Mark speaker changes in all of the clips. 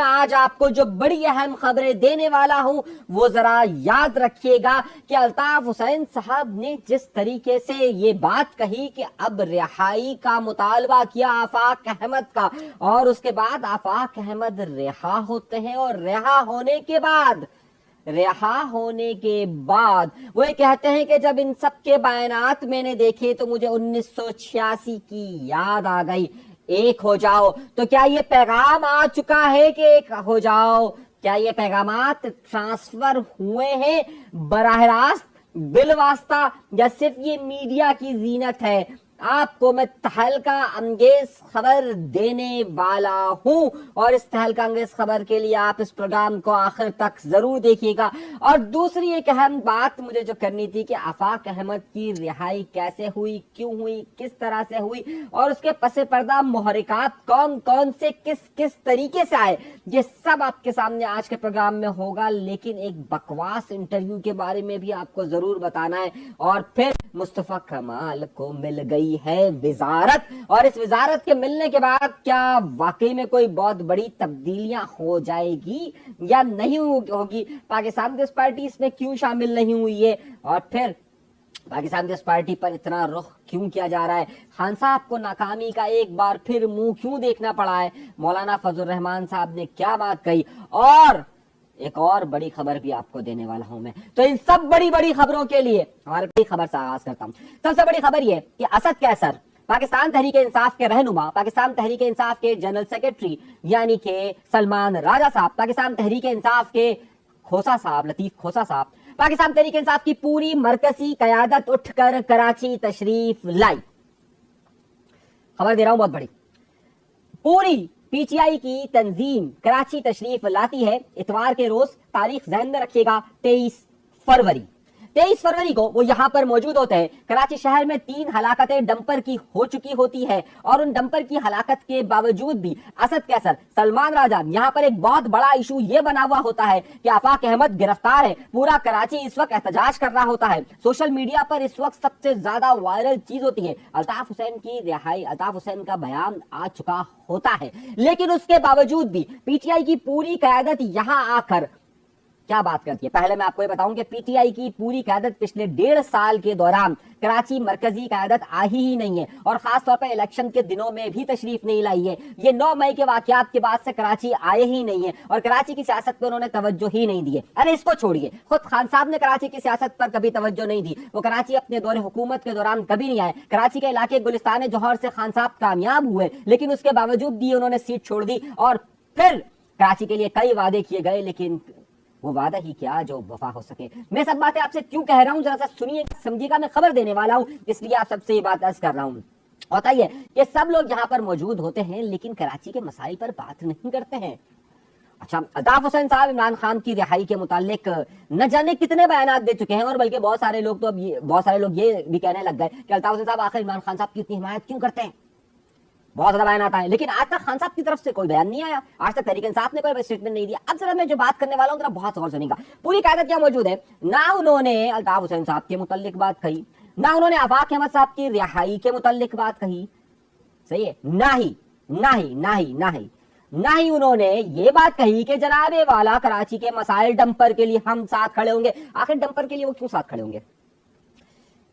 Speaker 1: آج آپ کو جو بڑی اہم خبریں دینے والا ہوں وہ ذرا یاد رکھیے گا کہ الطاف حسین صاحب نے جس طریقے سے یہ بات کہی کہ اب رہائی کا مطالبہ کیا آفاق احمد کا، اور اس کے بعد آفاق احمد رہا ہوتے ہیں، اور رہا ہونے کے بعد وہ کہتے ہیں کہ جب ان سب کے بیانات میں نے دیکھے تو مجھے 1986 کی یاد آ گئی، ایک ہو جاؤ۔ تو کیا یہ پیغام آ چکا ہے کہ ایک ہو جاؤ؟ کیا یہ پیغامات ٹرانسفر ہوئے ہیں براہ راست بالواسطہ، یا صرف یہ میڈیا کی زینت ہے؟ آپ کو میں تہلکہ انگیز خبر دینے والا ہوں، اور اس تہلکہ انگیز خبر کے لیے آپ اس پروگرام کو آخر تک ضرور دیکھیے گا۔ اور دوسری ایک اہم بات مجھے جو کرنی تھی کہ آفاق احمد کی رہائی کیسے ہوئی، کیوں ہوئی، کس طرح سے ہوئی، اور اس کے پس پردہ محرکات کون کون سے کس طریقے سے آئے، یہ سب آپ کے سامنے آج کے پروگرام میں ہوگا۔ لیکن ایک بکواس انٹرویو کے بارے میں بھی آپ کو ضرور بتانا ہے، اور پھر مصطفیٰ کمال کو مل گئی ہے وزارت، اور اس وزارت کے ملنے کے بعد کیا واقعی میں کوئی بہت بڑی تبدیلیاں ہو جائے گی یا نہیں ہوگی؟ پاکستان پیپلز پارٹی اس میں کیوں شامل نہیں ہوئی ہے، اور پھر پاکستان پیپلز پارٹی پر اتنا رخ کیوں کیا جا رہا ہے؟ خان صاحب کو ناکامی کا ایک بار پھر منہ کیوں دیکھنا پڑا ہے؟ مولانا فضل الرحمان صاحب نے کیا بات کہی؟ اور ایک اور بڑی خبر بھی آپ کو دینے والا ہوں میں۔ تو ان سب بڑی خبروں کے لیے ہمارے بڑی خبر سے آغاز کرتا ہوں۔ سب سے بڑی خبر یہ کہ اسد قیصر، پاکستان تحریک انصاف کے رہنما، پاکستان تحریک انصاف کے جنرل سیکرٹری یعنی کہ سلمان راجہ صاحب، پاکستان تحریک انصاف کے کھوسا صاحب، لطیف کھوسا صاحب، پاکستان تحریک انصاف کی پوری مرکزی قیادت اٹھ کر کراچی تشریف لائی۔ خبر دے رہا ہوں بہت بڑی، پوری پی ٹی آئی کی تنظیم کراچی تشریف لاتی ہے اتوار کے روز۔ تاریخ ذہن میں رکھیے گا 23 فروری۔ 23 فروری کو وہ یہاں پر موجود ہوتے ہیں۔ کراچی شہر میں 3 ہلاکتیں ڈمپر کی ہو چکی ہوتی ہے، اور ان ڈمپر کی ہلاکت کے باوجود بھی اسد قیصر، سلمان راجہ، یہاں پر ایک بہت بڑا ایشو یہ بنا ہوا ہوتا ہے کہ آفاق احمد گرفتار ہے۔ پورا کراچی اس وقت احتجاج کر رہا ہوتا ہے۔ سوشل میڈیا پر اس وقت سب سے زیادہ وائرل چیز ہوتی ہے الطاف حسین کی رہائی، الطاف حسین کا بیان آ چکا ہوتا ہے، لیکن اس کے باوجود بھی پی ٹی آئی کی پوری قیادت یہاں آ کر کیا بات کرتی ہے؟ پہلے میں آپ کو یہ بتاؤں کہ پی ٹی آئی کی پوری قیادت پچھلے 1.5 سال کے دوران کراچی مرکزی قیادت آئی ہی نہیں ہے، اور خاص طور پر الیکشن کے دنوں میں بھی تشریف نہیں لائی ہے۔ یہ 9 مئی کے واقعات کے بعد سے کراچی آئے ہی نہیں ہے، اور کراچی کی سیاست پر انہوں نے توجہ ہی نہیں دی ہے۔ ارے اس کو چھوڑیے، خود خان صاحب نے کراچی کی سیاست پر کبھی توجہ نہیں دی، وہ کراچی اپنے دور حکومت کے دوران کبھی نہیں آئے۔ کراچی کے علاقے گلستان جوہر سے خان صاحب کامیاب ہوئے، لیکن اس کے باوجود بھی انہوں نے سیٹ چھوڑ دی، اور پھر کراچی کے لیے کئی وعدے کیے گئے، لیکن وہ وعدہ ہی کیا جو وفا ہو سکے۔ میں سب باتیں آپ سے کیوں کہہ رہا ہوں، ذرا سا سنیے، سمجھیے گا، میں خبر دینے والا ہوں، اس لیے آپ سب سے یہ بات عرض کر رہا ہوں۔ ہوتا ہی ہے کہ سب لوگ یہاں پر موجود ہوتے ہیں لیکن کراچی کے مسائل پر بات نہیں کرتے ہیں۔ اچھا، الطاف حسین صاحب عمران خان کی رہائی کے متعلق نہ جانے کتنے بیانات دے چکے ہیں، اور بلکہ بہت سارے لوگ یہ بھی کہنے لگ گئے کہ الطاف حسین صاحب آخر عمران خان صاحب کی اتنی حمایت کیوں کرتے ہیں؟ بہت زیادہ بیان آتا ہے، لیکن آج تک خان صاحب کی طرف سے کوئی بیان نہیں آیا، آج تک تحریک انصاف نے کوئی اسٹیٹمنٹ نہیں دیا۔ اب ذرا میں جو بات کرنے والا ہوں ذرا بہت غور سنیے گا۔ پوری قیادت کیا موجود ہے، نہ انہوں نے الطاف حسین صاحب کے متعلق بات کہی، نہ انہوں نے آفاق احمد صاحب کی رہائی کے متعلق بات کہی، صحیح ہے، نہ ہی انہوں نے یہ بات کہی کہ جناب والا کراچی کے مسائل ڈمپر کے لیے ہم ساتھ کھڑے ہوں گے۔ آخر ڈمپر کے لیے وہ کیوں ساتھ کھڑے ہوں گے؟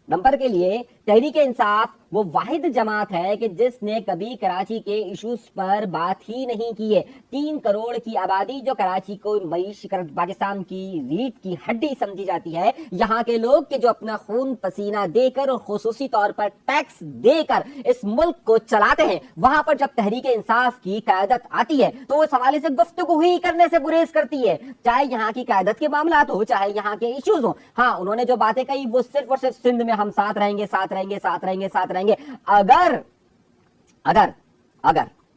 Speaker 1: ڈمپر کے لیے تحریک انصاف وہ واحد جماعت ہے کہ جس نے کبھی کراچی کے ایشوز پر بات ہی نہیں کی ہے۔ 3 کروڑ کی آبادی جو کراچی کو معیشت پاکستان کی ریڑھ کی ہڈی سمجھی جاتی ہے، یہاں کے لوگ کہ جو اپنا خون پسینہ دے کر اور خصوصی طور پر ٹیکس دے کر اس ملک کو چلاتے ہیں، وہاں پر جب تحریک انصاف کی قیادت آتی ہے تو وہ اس حوالے سے گفتگو ہی کرنے سے گریز کرتی ہے، چاہے یہاں کی قیادت کے معاملات ہو، چاہے یہاں کے ایشوز ہوں۔ ہاں، انہوں نے جو باتیں کہی وہ صرف اور صرف سندھ میں ہم ساتھ رہیں گے،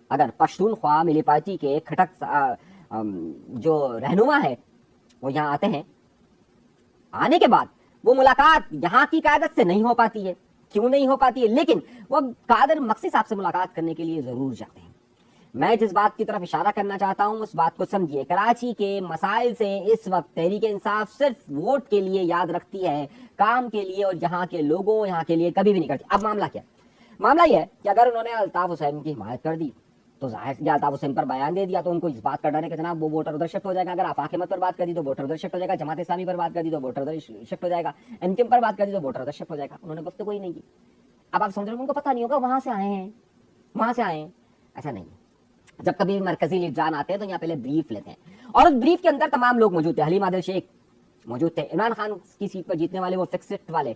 Speaker 1: اگر پشتونخوا ملی پارٹی کے کھٹک جو رہنما ہے وہ یہاں آتے ہیں، آنے کے بعد وہ ملاقات یہاں کی قیادت سے نہیں ہو پاتی ہے۔ کیوں نہیں ہو پاتی ہے؟ لیکن وہ قادر مقصی صاحب سے ملاقات کرنے کے لیے ضرور جاتے ہیں۔ میں جس بات کی طرف اشارہ کرنا چاہتا ہوں اس بات کو سمجھیے، کراچی کے مسائل سے اس وقت تحریک انصاف صرف ووٹ کے لیے یاد رکھتی ہے، کام کے لیے اور یہاں کے لوگوں یہاں کے لیے کبھی بھی نہیں کرتی۔ اب معاملہ کیا؟ معاملہ یہ ہے کہ اگر انہوں نے الطاف حسین کی حمایت کر دی تو ظاہر سی بات آپ اسے ان پر بیان دے دیا تو ان کو اس بات کا ڈر ہے کہ جناب وہ ووٹر ادھر شفٹ ہو جائے گا. اگر آفاق احمد پر بات کر دی تو ووٹر ادھر شفٹ ہو جائے گا, جماعت اسلامی پر بات کر دی تو ووٹر ادھر شفٹ ہو جائے گا, ایم کیو ایم پر بات کر دی تو ووٹر ادھر شفٹ ہو جائے گا. انہوں نے گفتگو ہی نہیں کی. اب آپ سمجھ رہے ہیں ان کو پتہ نہیں ہوگا وہاں سے آئے ہیں, وہاں سے آئے ہیں. ایسا نہیں ہے. جب کبھی مرکزی لیڈران آتے ہیں تو یہاں پہلے بریف لیتے ہیں, اور اس بریف کے اندر تمام لوگ موجود تھے. حلیم عادل شیخ موجود تھے, عمران خان کی سیٹ پر جیتنے والے وہ فکسٹ والے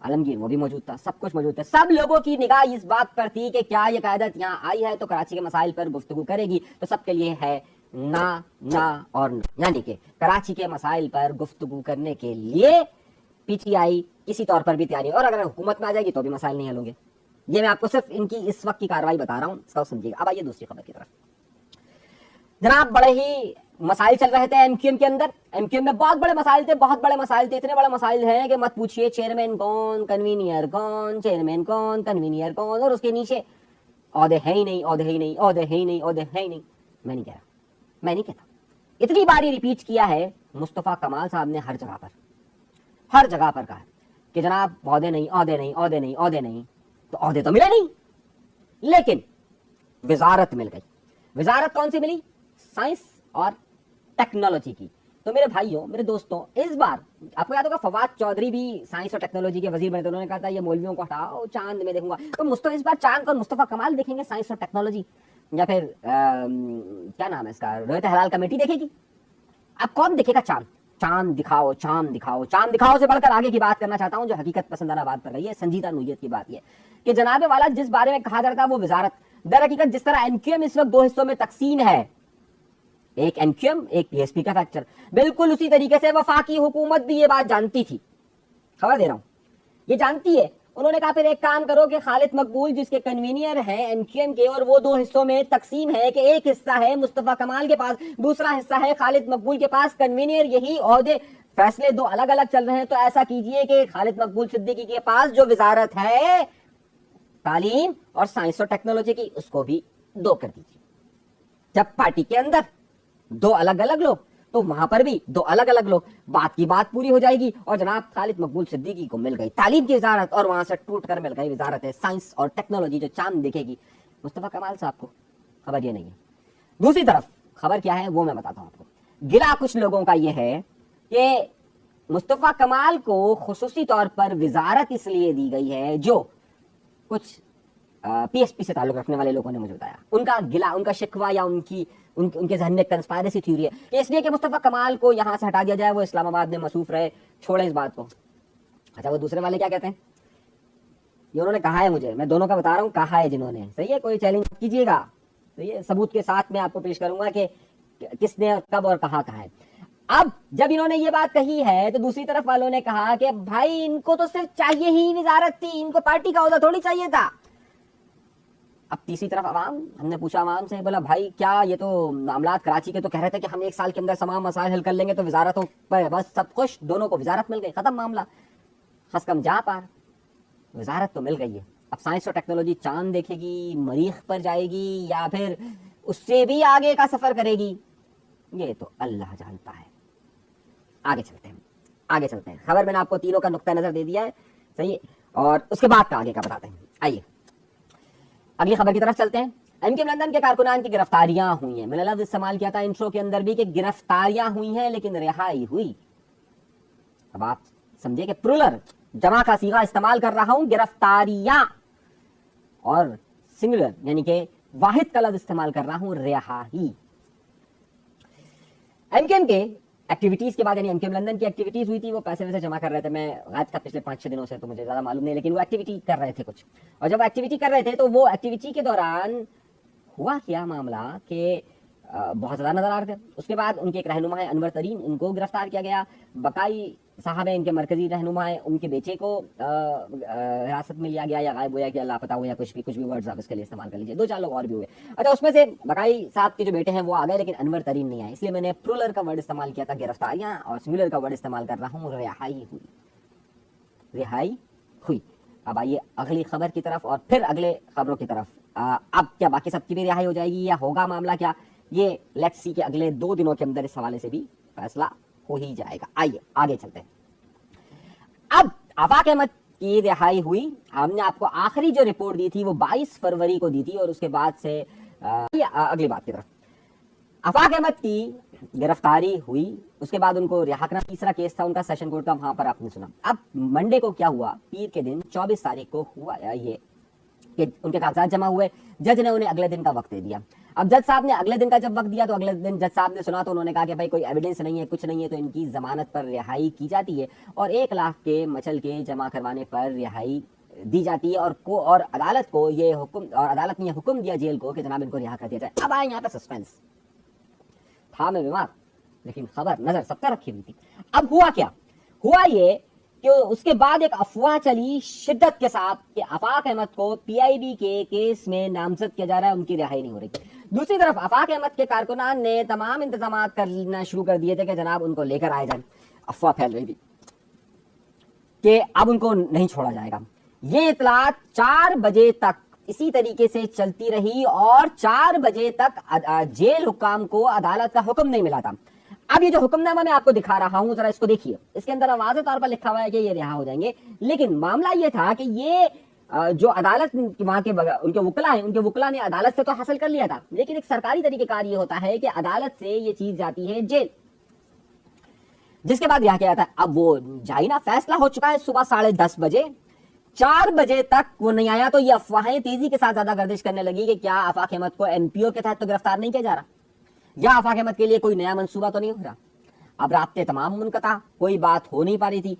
Speaker 1: عالمگیر وہ بھی موجود تھا, سب کچھ موجود تھا. سب لوگوں کی نگاہ اس بات پر تھی کہ کیا یہ قیادت یہاں آئی ہے تو کراچی کے مسائل پر گفتگو کرے گی. تو سب کے لیے ہے نہ اور نہ, یعنی کہ کراچی کے مسائل پر گفتگو کرنے کے لیے پی ٹی آئی کسی طور پر بھی تیاری ہے, اور اگر حکومت میں آ جائے گی تو بھی مسائل نہیں حل ہوں گے. یہ میں آپ کو صرف ان کی اس وقت کی کارروائی بتا رہا ہوں, اس کو سمجھیے گا. اب آئیے دوسری خبر کی طرف. جناب بڑے ہی مسائل چل رہے تھے ایم کیو ایم کے اندر. ایم کیو ایم میں بہت بڑے مسائل تھے, بہت بڑے مسائل تھے, اتنے بڑے مسائل ہیں کہ مت پوچھیے. چیئرمین کون, کنوینئر کون, چیئرمین کون, کنوینئر کون, اور اس کے نیچے عہدے ہیں ہی نہیں, عہدے ہیں ہی نہیں, عہدے ہیں ہی نہیں, عہدے ہیں ہی نہیں. میں نہیں کہہ رہا, میں نہیں کہتا. اتنی باری ریپیٹ کیا ہے مصطفیٰ کمال صاحب نے, ہر جگہ پر کہا کہ جناب عہدے نہیں, عہدے نہیں, عہدے نہیں, عہدے نہیں. تو عہدے تو ملے نہیں, لیکن وزارت مل گئی. وزارت کون سی ملی؟ سائنس اور ٹیکنالوجی کی. تو میرے بھائیوں, میرے دوستوں, اس بار آپ کو یاد ہوگا فواد چودھری بھی سائنس اور ٹیکنالوجی کے وزیر بنے تھے. انہوں نے کہا تھا یہ مولویوں کو ہٹاؤ, چاند میں دیکھوں گا. تو اس بار چاند اور مصطفیٰ کمال دیکھیں گے سائنس اور ٹیکنالوجی, یا پھر کیا نام ہے اس کا, رویت حلال کمیٹی دیکھے گی. اب کون دیکھے گا چاند؟ چاند دکھاؤ, چاند دکھاؤ, چاند دکھاؤ سے بڑھ کر آگے کی بات کرنا چاہتا ہوں جو حقیقت پسندانہ بات پر رہی ہے, سنجیدہ نوعیت کی بات یہ کہ جناب والا جس بارے میں کہا جا رہا تھا وہ وزارت. در حقیقت جس طرح این کیو ایم اس وقت دو حصوں میں تقسیم ہے, ایک این کیو ایم, ایک پی ایس پی کا فیکچر, بالکل اسی طریقے سے وفاقی حکومت بھی یہ بات جانتی تھی. خبر دے رہا ہوں, یہ جانتی ہے. انہوں نے کہا پھر ایک کام کرو کہ خالد مقبول جس کے کنوینئر ہیں این کیو ایم کے, اور وہ دو حصوں میں تقسیم ہے کہ ایک حصہ ہے مصطفیٰ کمال کے پاس, دوسرا حصہ ہے خالد مقبول کے پاس. کنوینئر یہی عہدے, فیصلے دو الگ الگ چل رہے ہیں. تو ایسا کیجئے کہ خالد مقبول صدیقی کے پاس جو وزارت ہے تعلیم اور سائنس اور ٹیکنالوجی کی, اس کو بھی دو کر دیجیے. جب پارٹی کے اندر دو الگ الگ لوگ تو وہاں پر بھی دو الگ الگ لوگ, بات کی بات پوری ہو جائے گی. اور جناب خالد مقبول صدیقی کو مل گئی تعلیم کی وزارت, اور وہاں سے ٹوٹ کر مل گئی وزارت ہے سائنس اور ٹیکنالوجی جو چاند دیکھے گی مصطفیٰ کمال صاحب کو. خبر یہ نہیں ہے. دوسری طرف خبر کیا ہے وہ میں بتاتا ہوں آپ کو. گلا کچھ لوگوں کا یہ ہے کہ مصطفیٰ کمال کو خصوصی طور پر وزارت اس لیے دی گئی ہے, جو کچھ پی ایس پی سے تعلق رکھنے والے لوگوں نے مجھے بتایا, ان کا گلا, ان کا شکوہ, یا ان کے ذہن میں کنسپائریسی تھیوری ہے کہ اس لیے کہ مصطفیٰ کمال کو یہاں سے ہٹا دیا جائے, وہ اسلام آباد میں مصروف رہے. چھوڑیں اس بات کو. اچھا وہ دوسرے والے کیا کہتے ہیں, یہ انہوں نے کہا ہے, مجھے, میں دونوں کا بتا رہا ہوں, کہا ہے جنہوں نے. صحیح ہے, کوئی چیلنج کیجیے گا, صحیح ہے, ثبوت کے ساتھ میں آپ کو پیش کروں گا کہ کس نے کب اور کہاں کہا ہے. اب جب انہوں نے یہ بات کہی ہے تو دوسری طرف والوں نے کہا کہ بھائی ان کو تو صرف چاہیے ہی وزارت تھی, ان کو پارٹی کا عہدہ تھوڑی چاہیے تھا. اب تیسری طرف عوام, ہم نے پوچھا عوام سے, بولا بھائی کیا یہ تو معاملات کراچی کے تو کہہ رہے تھے کہ ہم ایک سال کے اندر تمام مسائل حل کر لیں گے, تو وزارتوں پر بس سب خوش, دونوں کو وزارت مل گئی, ختم معاملہ, خس کم جا پار, وزارت تو مل گئی ہے. اب سائنس اور ٹیکنالوجی چاند دیکھے گی, مریخ پر جائے گی, یا پھر اس سے بھی آگے کا سفر کرے گی, یہ تو اللہ جانتا ہے. آگے چلتے ہیں. خبر میں نے آپ کو تینوں کا نقطہ نظر دے دیا ہے, صحیح ہے, اور اس کے بعد کا آگے کا بتاتے ہیں. آئیے اگلی خبر کی طرف چلتے ہیں. ایم کیو لندن کے کارکنان کی گرفتاریاں ہوئی ہیں. میں نے لفظ استعمال کیا تھا انٹرو کے اندر بھی کہ گرفتاریاں ہوئی ہیں لیکن رہائی ہوئی. اب آپ سمجھے کہ پرولر جمع کا صیغہ استعمال کر رہا ہوں, گرفتاریاں, اور سنگولر یعنی کہ واحد کا لفظ استعمال کر رہا ہوں, رہائی. ایم کیو کے ایکٹیویٹیز کے بعد, یعنی ایم کیو لندن کی ایکٹیویٹیز ہوئی تھی, وہ پیسے ویسے جمع کر رہے تھے. میں غائب تھا پچھلے 5-6 دنوں سے, تو مجھے زیادہ معلوم نہیں, لیکن وہ ایکٹیویٹی کر رہے تھے کچھ. اور جب ایکٹیویٹی کر رہے تھے تو وہ ایکٹیویٹی کے دوران ہوا کیا معاملہ کہ بہت زیادہ نظر آ رہے تھے. اس کے بعد ان کے ایک رہنما ہے انور ترین, ان کو گرفتار کیا گیا. بقائی صاحب ہیں ان کے مرکزی رہنما ہیں, ان کے بیٹے کو حراست میں لیا گیا, یا غائب ہوا, یا لاپتہ ہوا, یا کچھ بھی ورڈز آپ اس کے لیے استعمال کر لیجیے. 2-4 لوگ اور بھی ہوئے. اچھا اس میں سے بقائی صاحب کے جو بیٹے ہیں وہ آ گئے, لیکن انور ترین نہیں آئے. اس لیے میں نے پرولر کا ورڈ استعمال کیا تھا گرفتاریاں, اور سنگولر کا ورڈ استعمال کر رہا ہوں رہائی ہوئی. اب آئیے اگلی خبر کی طرف, اور پھر اگلے خبروں کی طرف. اب کیا باقی سب کی بھی رہائی ہو جائے گی, یا ہوگا معاملہ کیا, یہ لیٹس سی کہ اگلے 2 دنوں کے اندر اس حوالے سے بھی فیصلہ ہو ہی جائے گا. آئیے آگے چلتے ہیں. اب آفاق احمد کی رہائی ہوئی. ہم نے آپ کو آخری جو رپورٹ دی تھی وہ 22 فروری کو دی تھی, اور اس کے بعد سے اگلی بات کی طرف، آفاق احمد کی گرفتاری ہوئی، اس کے بعد ان کو رہا کرنا، تیسرا کیس تھا ان کا سیشن کورٹ کا، وہاں پر آپ نے سنا۔ اب منڈے کو کیا ہوا، پیر کے دن 24 تاریخ کو ہوا یہ کہ ان کے کاغذات جمع ہوئے، جج نے انہیں اگلے دن کا وقت دے دیا۔ اب جج صاحب نے اگلے دن کا جب وقت دیا تو اگلے دن جج صاحب نے سنا تو انہوں نے کہا کہ بھائی کوئی ایویڈنس نہیں ہے، کچھ نہیں ہے، تو ان کی ضمانت پر رہائی کی جاتی ہے اور 1 لاکھ کے مچل کے جمع کروانے پر رہائی دی جاتی ہے، اور عدالت کو یہ حکم، اور عدالت نے یہ حکم دیا جیل کو کہ جناب ان کو رہا کر دیا جائے۔ اب آئے یہاں پہ سسپینس تھا، میں بیمار لیکن خبر نظر سب کا رکھی ہوئی تھی۔ اب ہوا کیا، ہوا یہ کہ اس کے بعد ایک افواہ چلی شدت کے ساتھ کہ آفاق احمد کو پی آئی بی کے کیس میں نامزد کیا جا رہا ہے، ان کی رہائی نہیں ہو رہی۔ دوسری طرف آفاق احمد کے کارکنان نے تمام انتظامات کرنا شروع کر دیے تھے کہ جناب ان کو لے کر آئے جائیں۔ افواہ پھیل رہی تھی کہ اب ان کو نہیں چھوڑا جائے گا۔ یہ اطلاعات 4 بجے تک اسی طریقے سے چلتی رہی اور 4 بجے تک جیل حکام کو عدالت کا حکم نہیں ملا تھا۔ اب یہ جو حکم نامہ میں آپ کو دکھا رہا ہوں، ذرا اس کو دیکھیے، اس کے اندر واضح طور پر لکھا ہوا ہے کہ یہ رہا ہو جائیں گے، لیکن معاملہ یہ تھا کہ یہ جو عدالت وہاں کے ان کے وکلا ہیں، ان کے وکلا نے عدالت سے تو حاصل کر لیا تھا، لیکن ایک سرکاری طریقہ کار یہ ہوتا ہے کہ عدالت سے یہ چیز جاتی ہے جیل، جس کے بعد رہا کیا جاتا ہے۔ اب وہ جائے نا، فیصلہ ہو چکا ہے صبح 10:30 بجے، 4 بجے تک وہ نہیں آیا تو یہ افواہیں تیزی کے ساتھ زیادہ گردش کرنے لگی کہ کیا آفاق احمد کو این پی او کے تحت تو گرفتار نہیں کیا جا رہا، یا آفاق احمد کے لیے کوئی نیا منصوبہ تو نہیں ہو رہا۔ اب رابطے تمام منقطع، کوئی بات ہو نہیں پا رہی تھی۔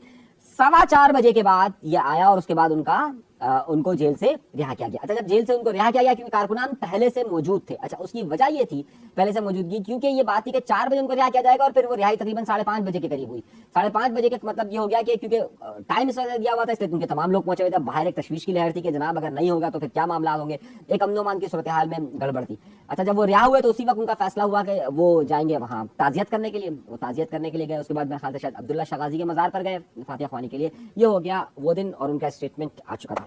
Speaker 1: 4:15 بجے کے بعد یہ آیا اور اس کے بعد ان کو جیل سے رہا کیا گیا۔ اچھا، جب جیل سے ان کو رہا کیا گیا کیونکہ کارکنان پہلے سے موجود تھے۔ اچھا، اس کی وجہ یہ تھی پہلے سے موجودگی، کیونکہ یہ بات تھی کہ 4 بجے ان کو رہا کیا جائے گا اور پھر وہ رہائی تقریباً 5:30 بجے کے قریب ہوئی۔ 5:30 بجے کا مطلب یہ ہو گیا کہ کیونکہ ٹائم اس وجہ دیا ہوا تھا، اس لیے کیونکہ تمام لوگ پہنچے ہوئے تھے، باہر ایک تشویش کی لہر تھی کہ جناب اگر نہیں ہوگا تو پھر کیا معاملات ہوں گے، ایک امن و امان کی صورتحال میں گڑبڑ تھی۔ اچھا، جب وہ رہا ہوئے تو اسی وقت ان کا فیصلہ ہوا کہ وہ جائیں گے وہاں تعزیت کرنے کے لیے، وہ تعزیت کرنے کے لیے گئے۔ اس کے بعد میں خیال سے شاید عبداللہ شاہ غازی کے مزار پر گئے فاتحہ خوانی کے لیے۔ یہ ہو گیا وہ دن اور ان کا اسٹیٹمنٹ آ چکا تھا۔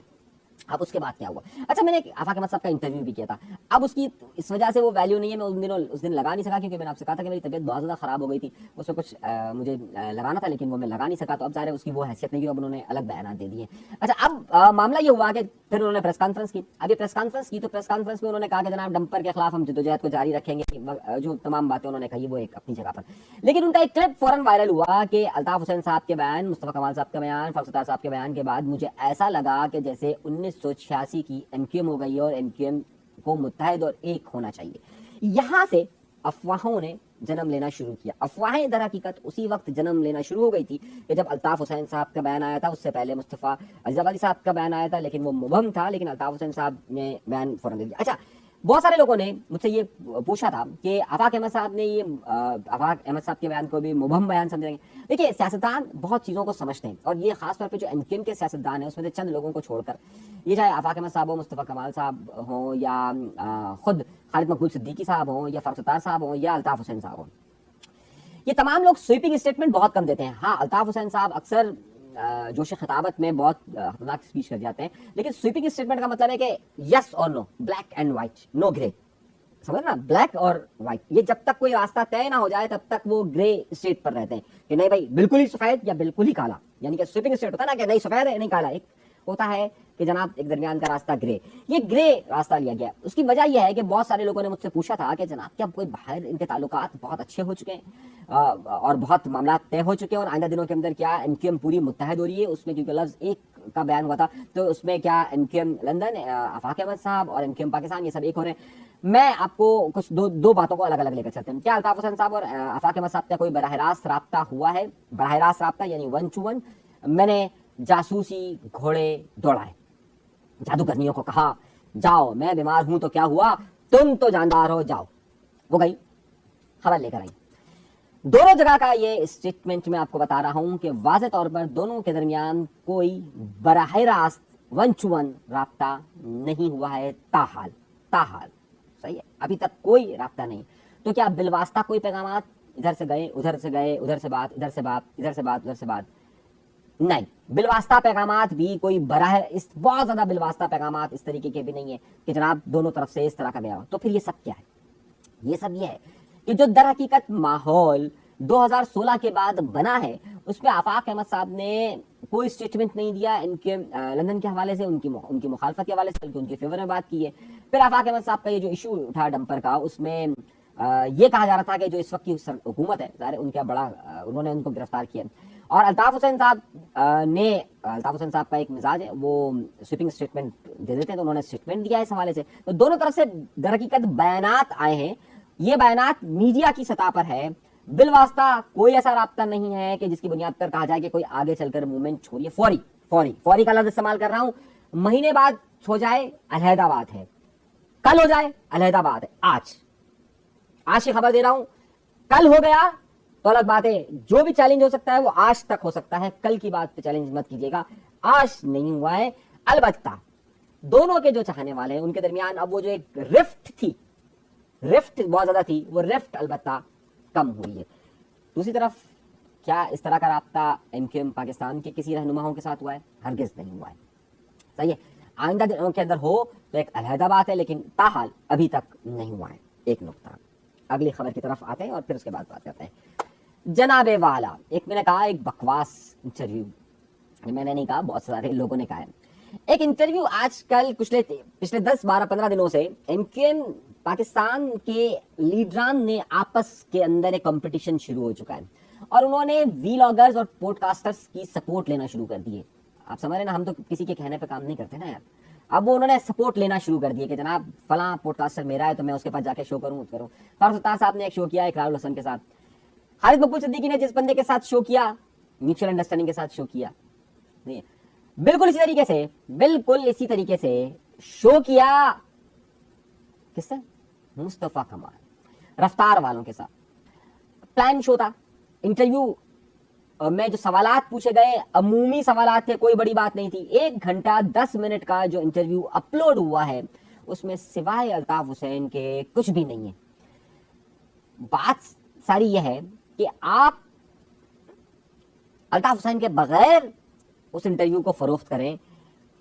Speaker 1: اب اس کے بعد کیا ہوا، اچھا میں نے آفاق احمد صاحب کا انٹرویو بھی کیا تھا، اب اس کی اس وجہ سے وہ ویلیو نہیں ہے، میں اس دن لگا نہیں سکا کیونکہ میں نے آپ سے کہا تھا کہ میری طبیعت بہت زیادہ خراب ہو گئی تھی، اس میں کچھ مجھے لگانا تھا لیکن وہ میں لگا نہیں سکا، تو اب ظاہر ہے اس کی وہ حیثیت نہیں کی، اب انہوں نے الگ بیانات دے دیے۔ اچھا، اب معاملہ یہ ہوا کہ پھر انہوں نے پریس کانفرنس کی۔ اب یہ پریس کانفرنس کی تو پریس کانفرنس میں انہوں نے کہا کہ جناب ڈمپر کے خلاف ہم جدوجہد کو جاری رکھیں گے، جو تمام باتیں انہوں نے کہی وہ ایک اپنی جگہ پر، لیکن ان کا ایک کلپ فوراً وائرل ہوا کہ الطاف حسین صاحب کے بیان، مصطفیٰ کمال صاحب کا بیان، فخر ستار صاحب کے بیان کے بعد مجھے ایسا لگا کہ جیسے 1986 کی ایم کیو ایم ہو گئی اور ایم کیو ایم کو متحد اور ایک ہونا چاہیے۔ یہاں سے افواہوں نے جنم لینا شروع کیا۔ افواہیں در حقیقت اسی وقت جنم لینا شروع ہو گئی تھی کہ جب الطاف حسین صاحب کا بیان آیا تھا، اس سے پہلے مصطفیٰ عزیز آبادی صاحب کا بیان آیا تھا لیکن وہ مبہم تھا، لیکن الطاف حسین صاحب نے بیان فوراً دے دیا۔ اچھا، بہت سارے لوگوں نے مجھ سے یہ پوچھا تھا کہ آفاق احمد صاحب نے یہ آفاق احمد صاحب کے بیان کو بھی مبہم بیان سمجھیں گے۔ دیکھیے، سیاستدان بہت چیزوں کو سمجھتے ہیں اور یہ خاص طور پہ جو ایم کیو ایم کے سیاستدان ہیں اس میں سے چند لوگوں کو چھوڑ کر، یہ چاہے آفاق احمد صاحب ہوں، مصطفیٰ کمال صاحب ہوں، یا خود خالد مقبول صدیقی صاحب ہوں، یا فخر ستار صاحب ہوں، یا الطاف حسین صاحب ہوں، یہ تمام لوگ سویپنگ اسٹیٹمنٹ بہت کم دیتے ہیں۔ ہاں، الطاف حسین صاحب اکثر جوش خطابت میں بہت خطرناک اسپیچ کر جاتے ہیں، لیکن سویپنگ اسٹیٹمنٹ کا مطلب ہے کہ یس اور نو، بلیک اینڈ وائٹ، نو گرے، سمجھ نا، بلیک اور وائٹ، یہ جب تک کوئی راستہ طے نہ ہو جائے تب تک وہ گرے اسٹیٹ پر رہتے ہیں کہ نہیں بھائی بالکل ہی سفید یا بالکل ہی کالا، یعنی کہ سویپنگ اسٹیٹ ہوتا ہے نا کہ نہیں سفید ہے نہیں کالا، ایک ہوتا ہے کہ جناب ایک درمیان کا راستہ گرے، یہ گرے راستہ لیا گیا۔ اس کی وجہ یہ ہے کہ بہت سارے لوگوں نے مجھ سے پوچھا تھا کہ جناب کیا کوئی باہر ان کے تعلقات بہت اچھے ہو چکے ہیں اور بہت معاملات طے ہو چکے ہیں اور آئندہ دنوں کے اندر کیا ایم کیو ایم پوری متحد ہو رہی ہے؟ اس میں کیونکہ لفظ ایک کا بیان ہوا تھا تو اس میں کیا ایم کیو ایم لندن، آفاق احمد صاحب اور ایم کیو ایم پاکستان یہ سب ایک ہو رہے ہیں؟ میں آپ کو کچھ دو باتوں کو الگ الگ لے کر چلتے ہیں۔ کیا الطاف حسین صاحب اور آفاق احمد صاحب کا کوئی براہ راست رابطہ ہوا ہے؟ براہ راست رابطہ یعنی 1 to 1۔ میں نے جاسوسی گھوڑے دوڑائے، جادوگرنیوں کو کہا جاؤ میں بیمار ہوں تو کیا ہوا، تم تو جاندار ہو، جاؤ، وہ گئی خبر لے کر آئی۔ دونوں جگہ کا یہ اسٹیٹمنٹ میں آپ کو بتا رہا ہوں کہ واضح طور پر دونوں کے درمیان کوئی براہ راست 1 to 1 رابطہ نہیں ہوا ہے، تاحال صحیح ہے، ابھی تک کوئی رابطہ نہیں۔ تو کیا بالواسطہ کوئی پیغامات ادھر سے گئے ادھر سے گئے، ادھر سے بات ادھر سے بات ادھر سے بات ادھر سے بات؟ نہیں، بالواسطہ پیغامات بھی کوئی بہت زیادہ بالواسطہ پیغامات اس طریقے کے بھی نہیں ہے کہ جناب دونوں طرف سے اس طرح کا گیا ہو۔ تو پھر یہ سب کیا ہے؟ یہ سب یہ ہے کہ جو در حقیقت ماحول 2016 کے بعد بنا ہے اس میں آفاق احمد صاحب نے کوئی اسٹیٹمنٹ نہیں دیا ان کے لندن کے حوالے سے، ان کی مخالفت کے حوالے سے، بلکہ ان کے فیور میں بات کی ہے۔ پھر آفاق احمد صاحب کا یہ جو ایشو اٹھا ڈمپر کا، اس میں یہ کہا جا رہا تھا کہ جو اس وقت کی حکومت ہے، ظاہر ان کا بڑا انہوں نے ان کو گرفتار کیا، اور الطاف حسین صاحب کا ایک مزاج ہے، وہ سویپنگ اسٹیٹمنٹ دے دیتے ہیں، تو انہوں نے اسٹیٹمنٹ دیا اس حوالے سے. تو دونوں طرف سے در حقیقت بیانات آئے ہیں. یہ بیانات میڈیا کی سطح پر ہے، بالواسطہ کوئی ایسا رابطہ نہیں ہے کہ جس کی بنیاد پر کہا جائے کہ کوئی آگے چل کر موومنٹ چھوڑیے. فوری کا لفظ استعمال کر رہا ہوں. مہینے بعد ہو جائے علیحدہ بات ہے، کل ہو جائے علیحدہ بات ہے. آج کی خبر دے رہا ہوں، کل ہو گیا تو الگ بات ہے. جو بھی چیلنج ہو سکتا ہے وہ آج تک ہو سکتا ہے، کل کی بات پہ چیلنج مت کیجیے گا. آج نہیں ہوا ہے. البتہ دونوں کے جو چاہنے والے ہیں ان کے درمیان اب وہ جو ایک رفٹ بہت زیادہ تھی، وہ رفٹ البتہ کم ہوئی ہے. دوسری طرف کیا اس طرح کا رابطہ ایم کیو ایم پاکستان کے کسی رہنماؤں کے ساتھ ہوا ہے؟ ہرگز نہیں ہوا ہے. صحیح ہے، آئندہ دنوں کے اندر ہو تو ایک علیحدہ بات ہے، لیکن تاحال ابھی تک نہیں ہوا ہے. ایک نقطہ. اگلی خبر کی طرف آتے ہیں اور پھر اس کے بعد بات کرتے ہیں. جناب والا، ایک میں نے کہا ایک بکواس انٹرویو، میں نے نہیں کہا، بہت سارے لوگوں نے کہا ہے. ایک انٹرویو آج کل پچھلے 10-12-15 دنوں سے ایم کیو ایم پاکستان کے لیڈران نے آپس کے اندر ایک کمپٹیشن شروع ہو چکا ہے، اور انہوں نے ویلاگرز اور پوڈ کاسٹرز کی سپورٹ لینا شروع کر دی ہے. آپ سمجھ رہے ہیں نا، ہم تو کسی کے کہنے پہ کام نہیں کرتے نا یار. اب وہ انہوں نے سپورٹ لینا شروع کر دی ہے کہ جناب فلاں پوڈ کاسٹر میرا ہے تو میں اس کے پاس جا کے شو کروں. فاروق ستار صاحب نے ایک شو کیا اقرار الحسن کے ساتھ. خالد مقبول صدیقی نے جس بندے کے ساتھ شو کیا، میوچل انڈرسٹینڈنگ کے ساتھ شو کیا. بالکل اسی طریقے سے شو کیا کس سے؟ مصطفیٰ کمال رفتار والوں کے ساتھ. پلان شو تھا. انٹرویو میں جو سوالات پوچھے گئے عمومی سوالات تھے، کوئی بڑی بات نہیں تھی. 1 گھنٹہ 10 منٹ کا جو انٹرویو اپلوڈ ہوا ہے اس میں سوائے الطاف حسین کے کچھ بھی نہیں ہے. بات ساری یہ ہے کہ آپ الطاف حسین کے بغیر اس انٹرویو کو فروخت کریں.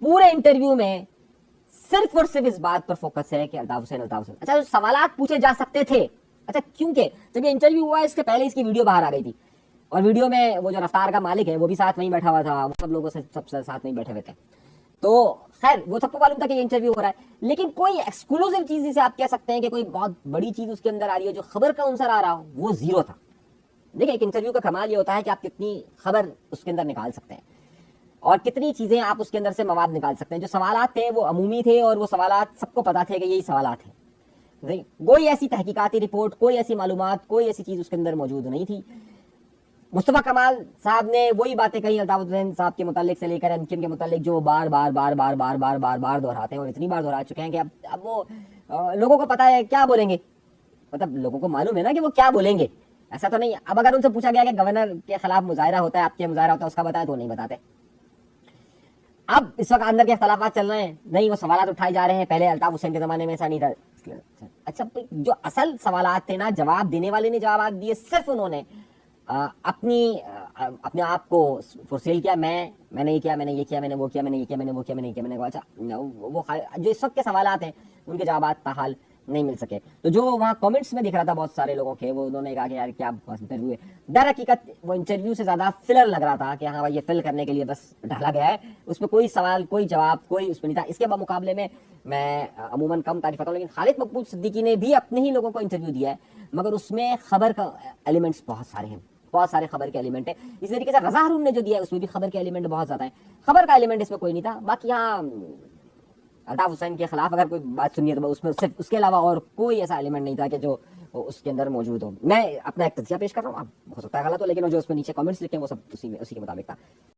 Speaker 1: پورے انٹرویو میں صرف اور صرف اس بات پر فوکس ہے کہ الطاف حسین. اچھا، جو سوالات پوچھے جا سکتے تھے، اچھا کیونکہ جب یہ انٹرویو ہوا اس کے پہلے اس کی ویڈیو باہر آ گئی تھی، اور ویڈیو میں وہ جو رفتار کا مالک ہے وہ بھی ساتھ وہیں بیٹھا ہوا تھا، وہ سب لوگوں سے سب ساتھ وہیں بیٹھے ہوئے تھے. تو خیر وہ سب کو معلوم تھا کہ یہ انٹرویو ہو رہا ہے، لیکن کوئی ایکسکلوسیو چیز جسے آپ کہہ سکتے ہیں کہ کوئی بہت بڑی چیز اس کے اندر آ رہی ہے، جو خبر کا عنصر آ رہا ہو، وہ زیرو تھا. دیکھیں، ایک انٹرویو کا کمال یہ ہوتا ہے کہ آپ کتنی خبر اس کے اندر نکال سکتے ہیں اور کتنی چیزیں آپ اس کے اندر سے مواد نکال سکتے ہیں. جو سوالات تھے وہ عمومی تھے اور وہ سوالات سب کو پتا تھے کہ یہی سوالات ہیں. کوئی ایسی تحقیقاتی رپورٹ، کوئی ایسی معلومات، کوئی ایسی چیز اس کے اندر موجود نہیں تھی. مصطفیٰ کمال صاحب نے وہی باتیں کہی الطاف حسین صاحب کے متعلق سے لے کر ایم کیو ایم کے متعلق، جو بار بار دہراتے ہیں، اور اتنی بار دہرا چکے ہیں کہ اب وہ لوگوں کو پتا ہے کیا بولیں گے. مطلب لوگوں کو معلوم ہے نا کہ وہ کیا بولیں گے. ایسا تو نہیں. اب اگر ان سے پوچھا گیا کہ گورنر کے خلاف مظاہرہ ہوتا ہے، آپ کے مظاہرہ ہوتا ہے، اس کا بتائیں تو نہیں بتاتے. اب اس وقت اندر کے اختلافات چل رہے ہیں، نہیں وہ سوالات اٹھائے جا رہے ہیں. پہلے الطاف حسین کے زمانے میں ایسا نہیں تھا. اچھا، جو اصل سوالات تھے نا، جواب دینے والے نے جوابات دیے. صرف انہوں نے اپنے آپ کو فور سیل کیا. میں نے یہ کیا، میں نے یہ کیا، میں نے وہ کیا، میں نے یہ کیا، میں نے وہ کیا، میں نے یہ کیا، میں نے. اچھا، وہ جو اس وقت کے سوالات ہیں ان کے جوابات تاحال نہیں مل سکے. تو جو وہاں کامنٹس میں دکھ رہا تھا بہت سارے لوگوں کے، وہ انہوں نے کہا کہ یار کیا انٹرویو ہے. در حقیقت وہ انٹرویو سے زیادہ فلر لگ رہا تھا کہ ہاں بھائی یہ فل کرنے کے لیے بس ڈالا گیا ہے. اس میں کوئی سوال، کوئی جواب، کوئی اس میں نہیں تھا. اس کے مقابلے میں عموماً کم تعریف کرتا ہوں، لیکن خالد مقبول صدیقی نے بھی اپنے ہی لوگوں کو انٹرویو دیا ہے، مگر اس میں خبر کا ایلیمنٹس بہت سارے ہیں، بہت سارے خبر کے ایلیمنٹ ہیں. اسی طریقے سے رضا ہارون نے جو دیا ہے اس میں بھی خبر کے ایلیمنٹ بہت زیادہ ہیں. خبر کا ایلیمنٹ اس میں کوئی نہیں تھا. باقی ہاں الطاف حسین کے خلاف اگر کوئی بات سنی ہے تو اس میں صرف اس کے علاوہ اور کوئی ایسا ایلیمنٹ نہیں تھا کہ جو اس کے اندر موجود ہو. میں اپنا ایک تجزیہ پیش کر رہا ہوں، اب ہو سکتا ہے غلط ہو، لیکن جو اس میں نیچے کامنٹس لکھے ہیں وہ سب اسی کے مطابق تھا.